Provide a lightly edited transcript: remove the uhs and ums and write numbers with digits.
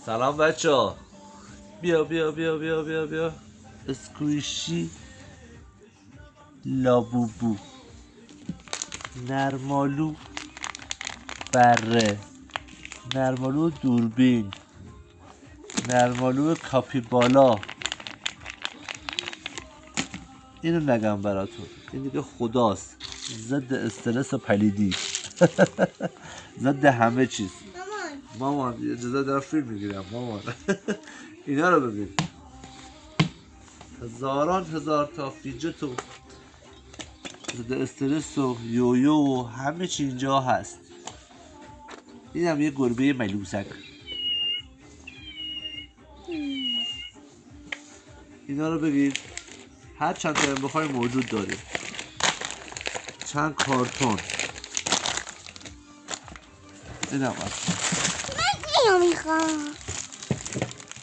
سلام بچه ها. بیا بیا بیا بیا بیا بیا. اسکویشی لابوبو، نرمالو بره، نرمالو دوربین، نرمالو کاپیبالا. اینو نگم براتون، این دیگه خداست، ضد استرس و پلیدی. ضد همه چیز. مامان اجازه دارم فیلم میگیرم مامان. اینا رو ببین، هزاران هزار تا فیجت و ضد استرس و یویو و همه چی اینجا هست. این هم یه گربه ملوسک. اینا رو بگیر، هر چند تا بخوای موجود داریم. چند کارتون. این هم هست. من اینو میخوام.